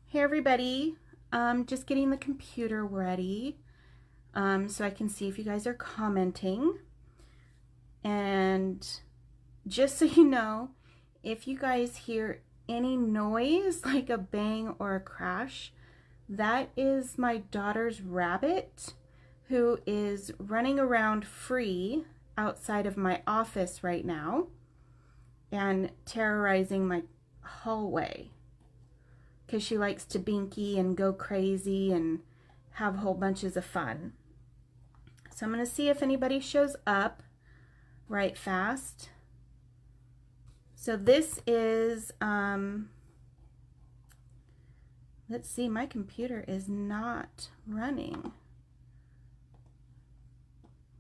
Hey everybody, just getting the computer ready so I can see if you guys are commenting. And just so you know, if you guys hear any noise like a bang or a crash, that is my daughter's rabbit who is running around free outside of my office right now and terrorizing my hallway, because she likes to binky and go crazy and have whole bunches of fun. So I'm going to see if anybody shows up right fast. So this is, let's see, my computer is not running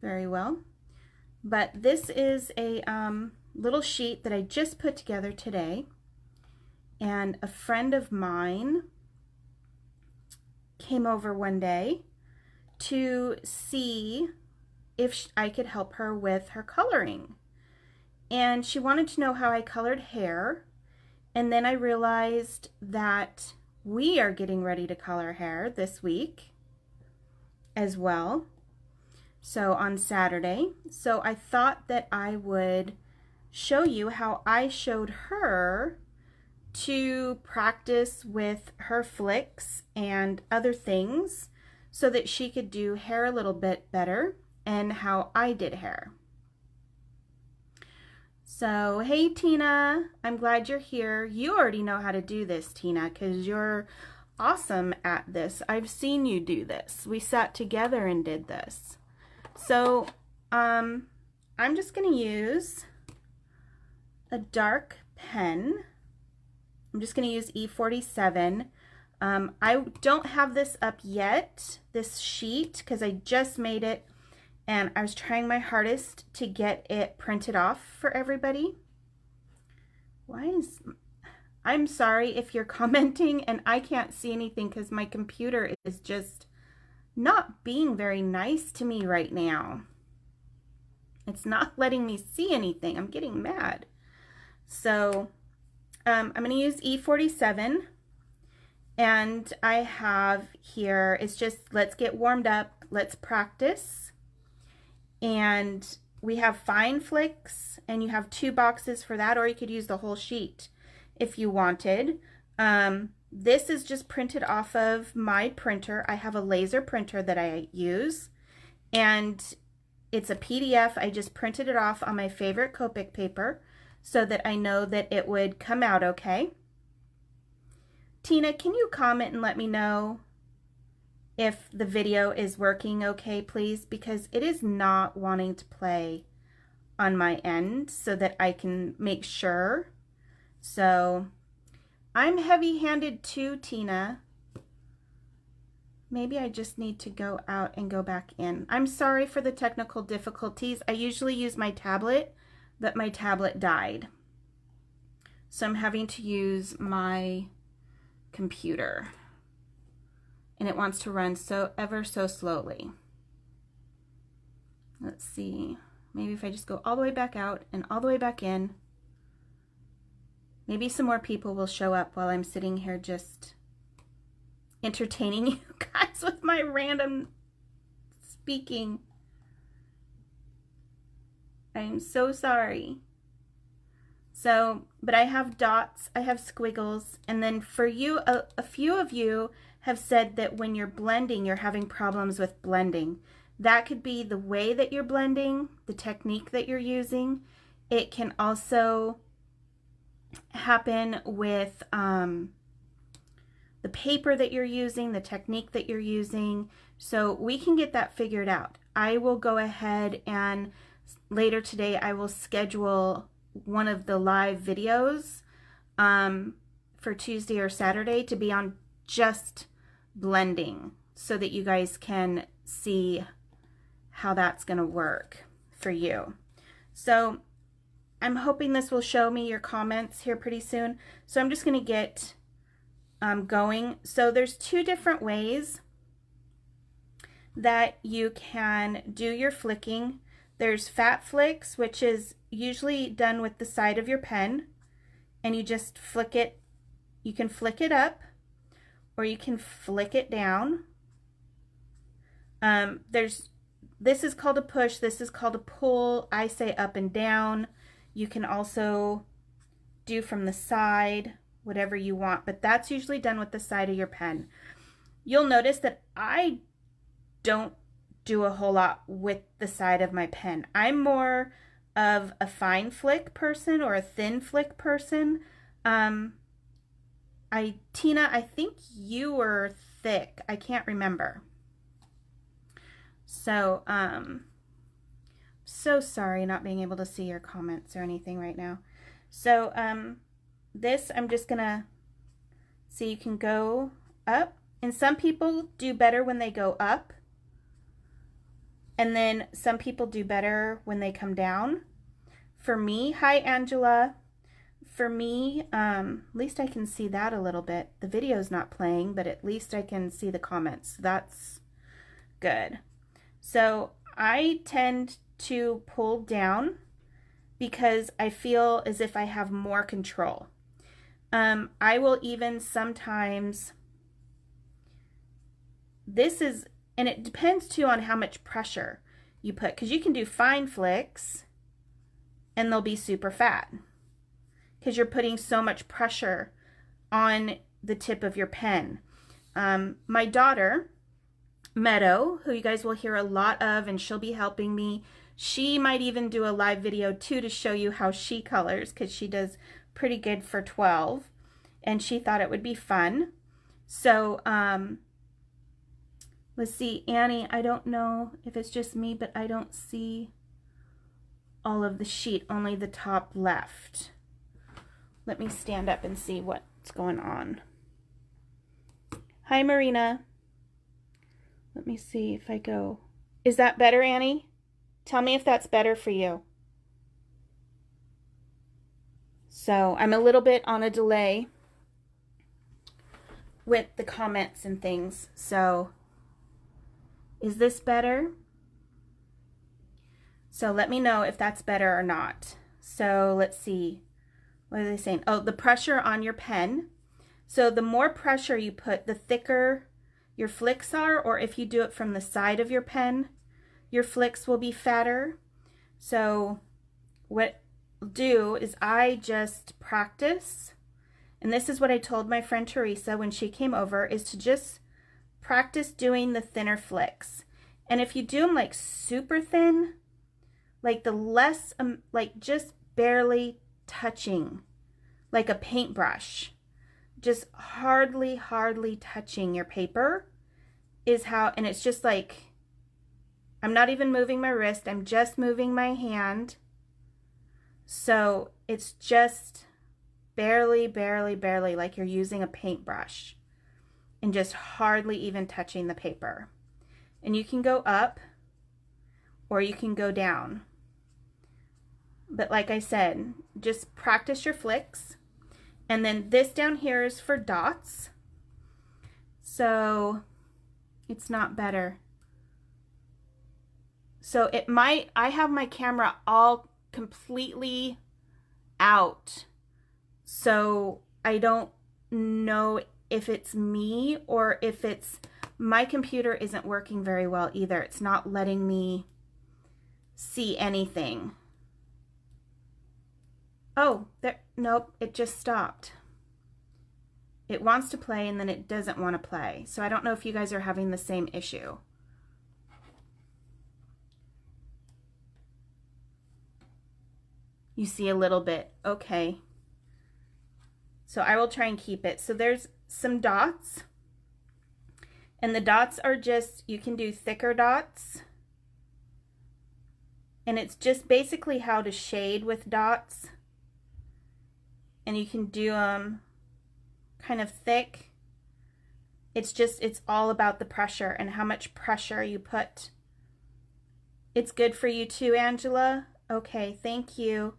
very well. But this is a little sheet that I just put together today. And a friend of mine came over one day to see if I could help her with her coloring. And she wanted to know how I colored hair. And then I realized that we are getting ready to color hair this week as well. So on Saturday. So I thought that I would show you how I showed her to practice with her flicks and other things so that she could do hair a little bit better, and how I did hair. So, hey Tina, I'm glad you're here. You already know how to do this, Tina, because you're awesome at this. I've seen you do this. We sat together and did this. So, I'm just going to use a dark pen. I'm just going to use E47. I don't have this up yet, this sheet, because I just made it and I was trying my hardest to get it printed off for everybody. I'm sorry if you're commenting and I can't see anything because my computer is just not being very nice to me right now. It's not letting me see anything. I'm getting mad. So I'm going to use E47, and I have here, it's just, let's get warmed up, let's practice. And we have fine flicks, and you have 2 boxes for that, or you could use the whole sheet if you wanted. This is just printed off of my printer. I have a laser printer that I use, and it's a PDF. I just printed it off on my favorite Copic paper, so that I know that it would come out okay. Tina, can you comment and let me know if the video is working okay, please? Because it is not wanting to play on my end so that I can make sure. So I'm heavy-handed too, Tina. Maybe I just need to go out and go back in. I'm sorry for the technical difficulties. I usually use my tablet, but my tablet died. So I'm having to use my computer. And it wants to run ever so slowly. Let's see. Maybe if I just go all the way back out and all the way back in, maybe some more people will show up while I'm sitting here just entertaining you guys with my random speaking. I'm so sorry. So, but I have dots, I have squiggles, and then for you, a few of you have said that when you're blending, you're having problems with blending. That could be the way that you're blending, the technique that you're using. It can also happen with the paper that you're using, the technique that you're using. So we can get that figured out. I will go ahead and later today I will schedule one of the live videos for Tuesday or Saturday to be on just blending, so that you guys can see how that's going to work for you. So I'm hoping this will show me your comments here pretty soon. So I'm just going to get going. So there's 2 different ways that you can do your flicking. There's fat flicks, which is usually done with the side of your pen, and you just flick it. You can flick it up, or you can flick it down. This is called a push, this is called a pull. I say up and down. You can also do from the side, whatever you want, but that's usually done with the side of your pen. You'll notice that I don't do a whole lot with the side of my pen. I'm more of a fine flick person or a thin flick person. Tina, I think you were thick. I can't remember. So, so sorry not being able to see your comments or anything right now. So, this I'm just gonna, so you can go up, and some people do better when they go up, and then some people do better when they come down. For me, hi Angela. For me, at least I can see that a little bit. The video's not playing, but at least I can see the comments. That's good. So I tend to pull down because I feel as if I have more control. I will even sometimes, and it depends too on how much pressure you put, because you can do fine flicks and they'll be super fat because you're putting so much pressure on the tip of your pen. My daughter, Meadow, who you guys will hear a lot of, and she'll be helping me. She might even do a live video too to show you how she colors, because she does pretty good for 12, and she thought it would be fun. So let's see, Annie, I don't know if it's just me, but I don't see all of the sheet, only the top left. Let me stand up and see what's going on. Hi, Marina. Let me see if I go. Is that better, Annie? Tell me if that's better for you. So I'm a little bit on a delay with the comments and things. So is this better? So let me know if that's better or not. So let's see. What are they saying? Oh, the pressure on your pen. So the more pressure you put, the thicker your flicks are, or if you do it from the side of your pen, your flicks will be fatter. So what I'll do is I just practice, and this is what I told my friend Teresa when she came over, is to just practice doing the thinner flicks. And if you do them like super thin, like the less, like just barely touching, like a paintbrush, just hardly touching your paper is how, and it's just like, I'm not even moving my wrist, I'm just moving my hand. So it's just barely like you're using a paintbrush and just hardly even touching the paper. And you can go up or you can go down. But like I said, just practice your flicks. And then this down here is for dots. So it's not better. So it might, I have my camera all completely out. So I don't know if it's me or if it's, my computer isn't working very well either. It's not letting me see anything. Oh, there, nope, it just stopped. It wants to play and then it doesn't want to play. So I don't know if you guys are having the same issue. You see a little bit, okay. So I will try and keep it. So there's some dots. And the dots are just, you can do thicker dots. And it's just basically how to shade with dots. And you can do them kind of thick. It's just, it's all about the pressure and how much pressure you put. It's good for you too, Angela? Okay, thank you.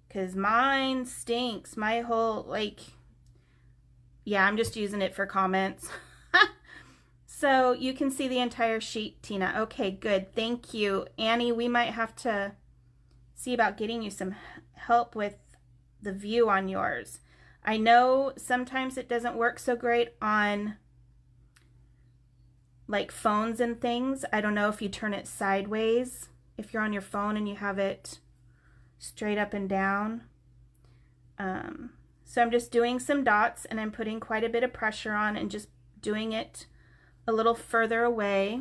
Because mine stinks. My whole, like, yeah, I'm just using it for comments. So you can see the entire sheet, Tina. Okay, good. Thank you. Annie, we might have to see about getting you some help with the view on yours. I know sometimes it doesn't work so great on like phones and things. I don't know if you turn it sideways, if you're on your phone and you have it straight up and down. So I'm just doing some dots, and I'm putting quite a bit of pressure on and just doing it a little further away.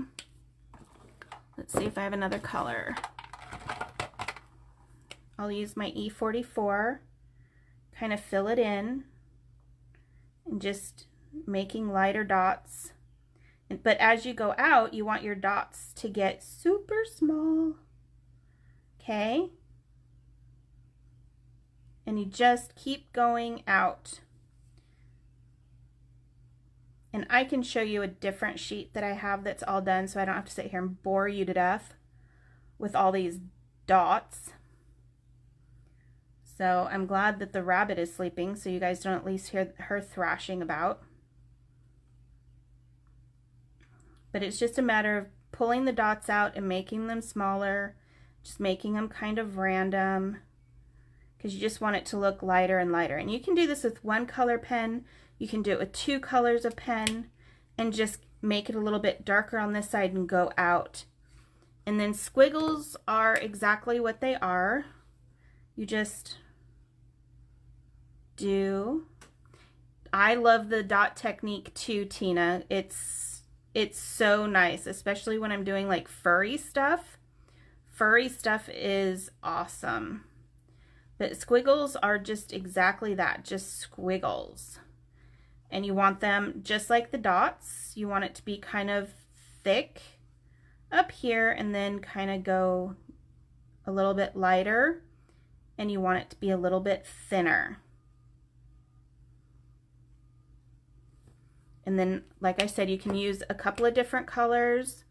Let's see if I have another color. I'll use my E44, kind of fill it in, and just making lighter dots. But as you go out, you want your dots to get super small, okay? And you just keep going out. And I can show you a different sheet that I have that's all done, so I don't have to sit here and bore you to death with all these dots. So I'm glad that the rabbit is sleeping, so you guys don't at least hear her thrashing about. But it's just a matter of pulling the dots out and making them smaller, just making them kind of random, because you just want it to look lighter and lighter. And you can do this with one color pen, you can do it with 2 colors of pen, and just make it a little bit darker on this side and go out. And then squiggles are exactly what they are. You just do. I love the dot technique too, Tina. It's so nice, especially when I'm doing like furry stuff. Furry stuff is awesome. But squiggles are just exactly that, just squiggles. And you want them just like the dots. You want it to be kind of thick up here and then kind of go a little bit lighter. And you want it to be a little bit thinner. And then, like I said, you can use a couple of different colors,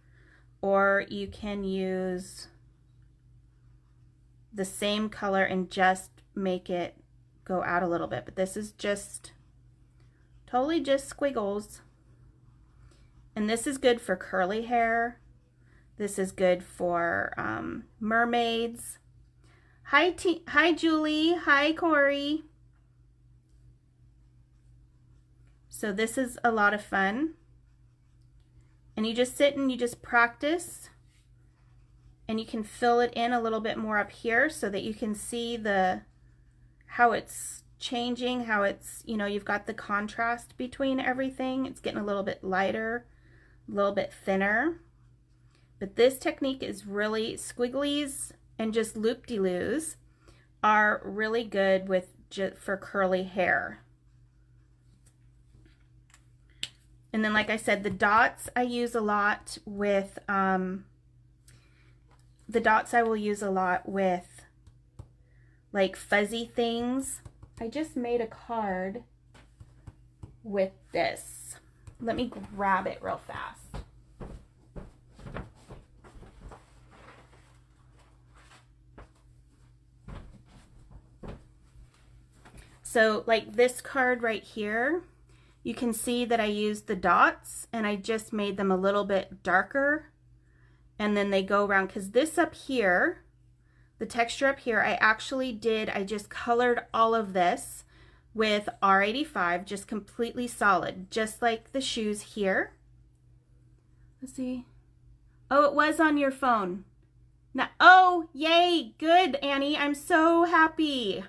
or you can use the same color and just make it go out a little bit. But this is just totally just squiggles. And this is good for curly hair. This is good for mermaids. Hi Julie. Hi Corey. So this is a lot of fun. And you just sit and you just practice. And you can fill it in a little bit more up here so that you can see how it's changing, how it's, you know, you've got the contrast between everything. It's getting a little bit lighter, a little bit thinner. But this technique is really, squigglies and just loop-de-loos are really good for curly hair. And then, like I said, the dots I use a lot with, I will use a lot with like fuzzy things. I just made a card with this. Let me grab it real fast. So like this card right here, you can see that I used the dots and I just made them a little bit darker. And then they go around, because this up here, the texture up here, I just colored all of this with R85, just completely solid, just like the shoes here. Let's see. Oh, it was on your phone. Now, oh, yay, good, Annie. I'm so happy.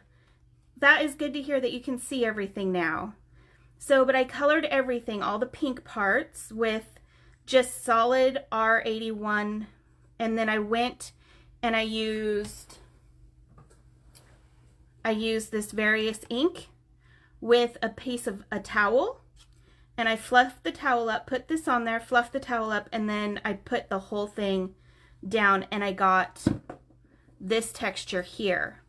That is good to hear that you can see everything now. So, but I colored everything, all the pink parts, with just solid R81, and then I went and I used this various ink with a piece of a towel, and I fluffed the towel up, put this on there, fluffed the towel up, and then I put the whole thing down, and I got this texture here.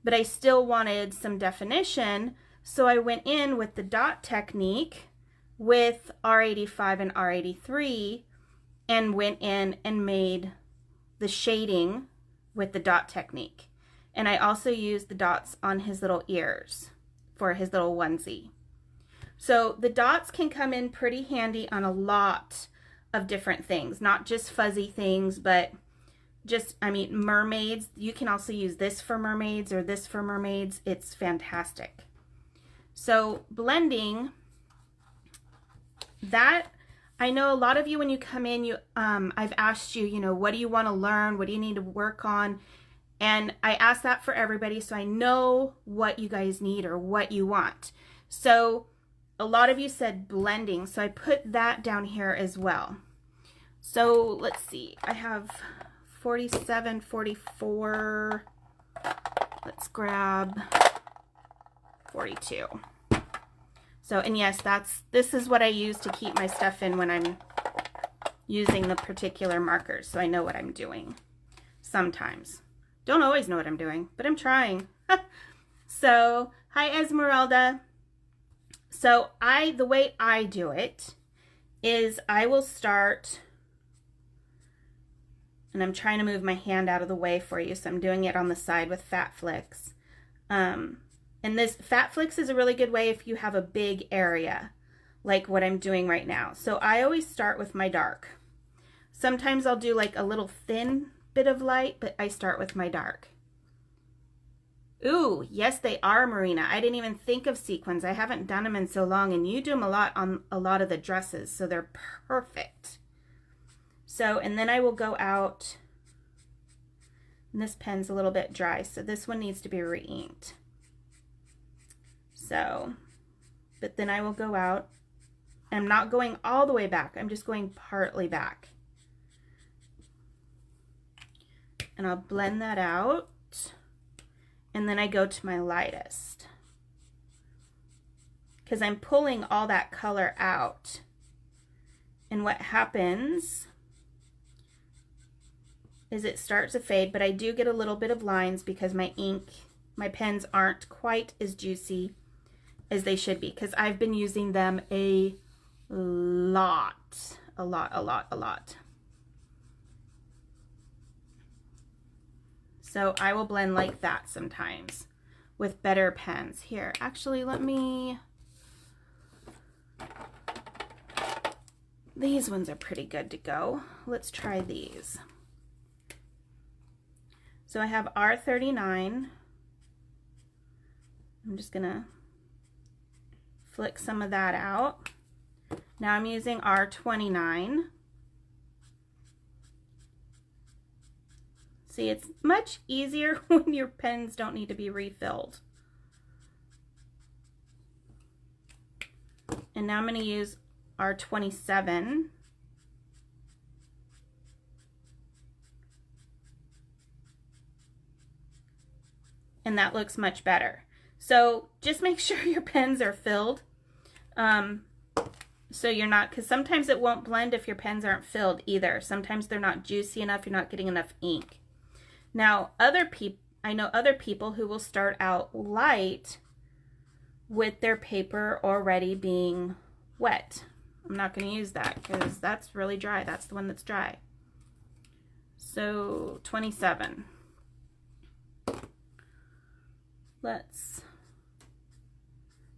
But I still wanted some definition, so I went in with the dot technique with R85 and R83 and went in and made the shading with the dot technique. And I also used the dots on his little ears for his little onesie. So the dots can come in pretty handy on a lot of different things, not just fuzzy things, but just, I mean, mermaids. You can also use this for mermaids or this for mermaids. It's fantastic. So blending, that, I know a lot of you, when you come in, I've asked you, you know, what do you want to learn? What do you need to work on? And I ask that for everybody, so I know what you guys need or what you want. So a lot of you said blending, so I put that down here as well. So let's see, I have 47, 44, let's grab 42. So, and yes, this is what I use to keep my stuff in when I'm using the particular markers, so I know what I'm doing sometimes. Don't always know what I'm doing, but I'm trying. So, hi Esmeralda. So the way I do it is I will start, and I'm trying to move my hand out of the way for you, so I'm doing it on the side with Fat Flicks. And this Fat Flicks is a really good way if you have a big area, like what I'm doing right now. So I always start with my dark. Sometimes I'll do like a little thin bit of light, but I start with my dark. Ooh, yes, they are, Marina. I didn't even think of sequins. I haven't done them in so long, and you do them a lot on a lot of the dresses, so they're perfect. So, and then I will go out, and this pen's a little bit dry, so this one needs to be re-inked. So, but then I will go out, and I'm not going all the way back. I'm just going partly back. And I'll blend that out. And then I go to my lightest, because I'm pulling all that color out. And what happens is it starts to fade, but I do get a little bit of lines because my pens aren't quite as juicy as they should be, because I've been using them a lot. So I will blend like that sometimes with better pens. Here, actually, these ones are pretty good to go. Let's try these. So I have R39. I'm just gonna flick some of that out. Now I'm using R29. See, it's much easier when your pens don't need to be refilled. And now I'm going to use R27. And that looks much better. So just make sure your pens are filled. So you're not, because sometimes it won't blend if your pens aren't filled either. Sometimes they're not juicy enough, you're not getting enough ink. Now, I know other people who will start out light with their paper already being wet. I'm not going to use that because that's really dry. That's the one that's dry. So 27. And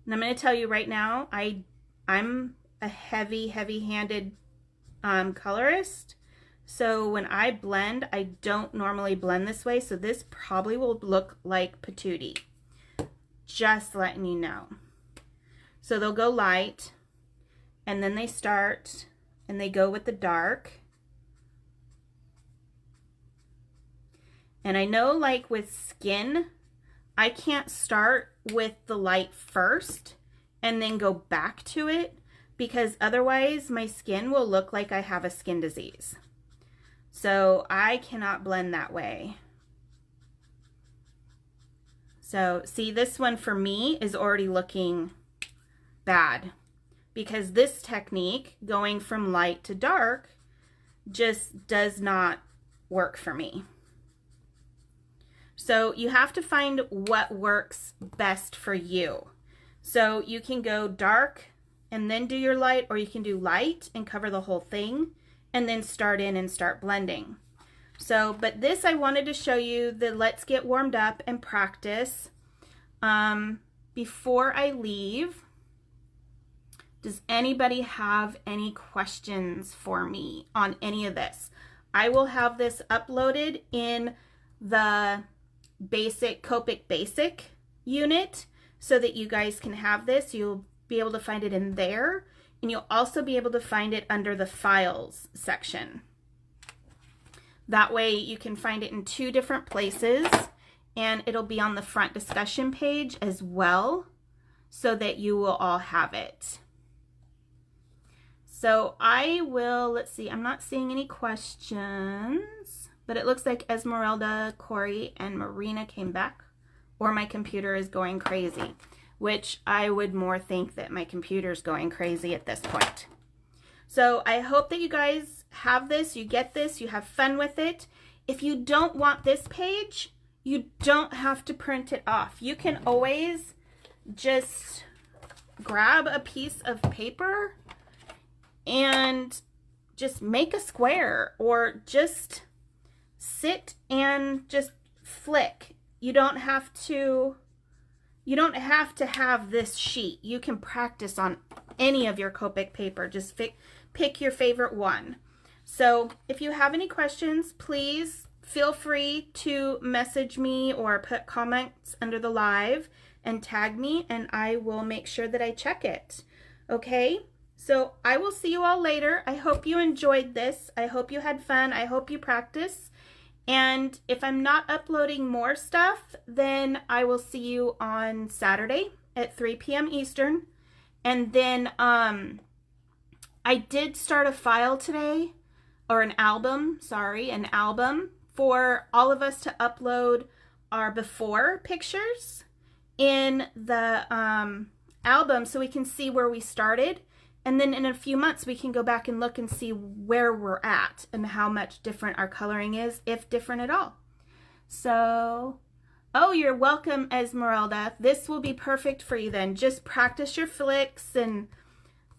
I'm going to tell you right now, I'm a heavy-handed colorist. So when I blend, I don't normally blend this way, so this probably will look like patootie. Just letting you know. So they'll go light, and then they start, and they go with the dark. And I know, like with skin, I can't start with the light first and then go back to it, because otherwise my skin will look like I have a skin disease. So I cannot blend that way. So see, this one for me is already looking bad, because this technique, going from light to dark, just does not work for me. So you have to find what works best for you. So you can go dark and then do your light, or you can do light and cover the whole thing and then start in and start blending. So, but this, I wanted to show you the let's get warmed up and practice. Before I leave, does anybody have any questions for me on any of this? I will have this uploaded in the basic Copic Basic unit, so that you guys can have this. You'll be able to find it in there, and you'll also be able to find it under the files section. That way you can find it in 2 different places, and it'll be on the front discussion page as well, so that you will all have it. So I will, let's see, I'm not seeing any questions, but it looks like Esmeralda, Corey, and Marina came back, or my computer is going crazy, which I would more think that my computer's going crazy at this point. So I hope that you guys have this, you get this, you have fun with it. If you don't want this page, you don't have to print it off. You can always just grab a piece of paper and just make a square, or just sit and just flick. You don't have to have this sheet. You can practice on any of your Copic paper. Just pick your favorite one. So if you have any questions, please feel free to message me or put comments under the live and tag me, and I will make sure that I check it. Okay? So I will see you all later. I hope you enjoyed this. I hope you had fun. I hope you practice. And if I'm not uploading more stuff, then I will see you on Saturday at 3 p.m. Eastern. And then I did start a file today, or an album for all of us to upload our before pictures in the album, so we can see where we started. And then in a few months, we can go back and look and see where we're at and how much different our coloring is, if different at all. So, oh, you're welcome, Esmeralda. This will be perfect for you then. Just practice your flicks, and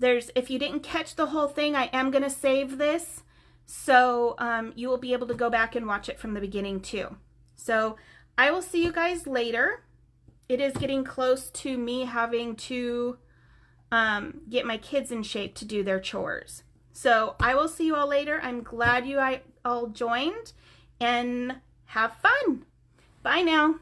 if you didn't catch the whole thing, I am going to save this. So you will be able to go back and watch it from the beginning too. So I will see you guys later. It is getting close to me having to get my kids in shape to do their chores. So I will see you all later. I'm glad you all joined, and have fun. Bye now.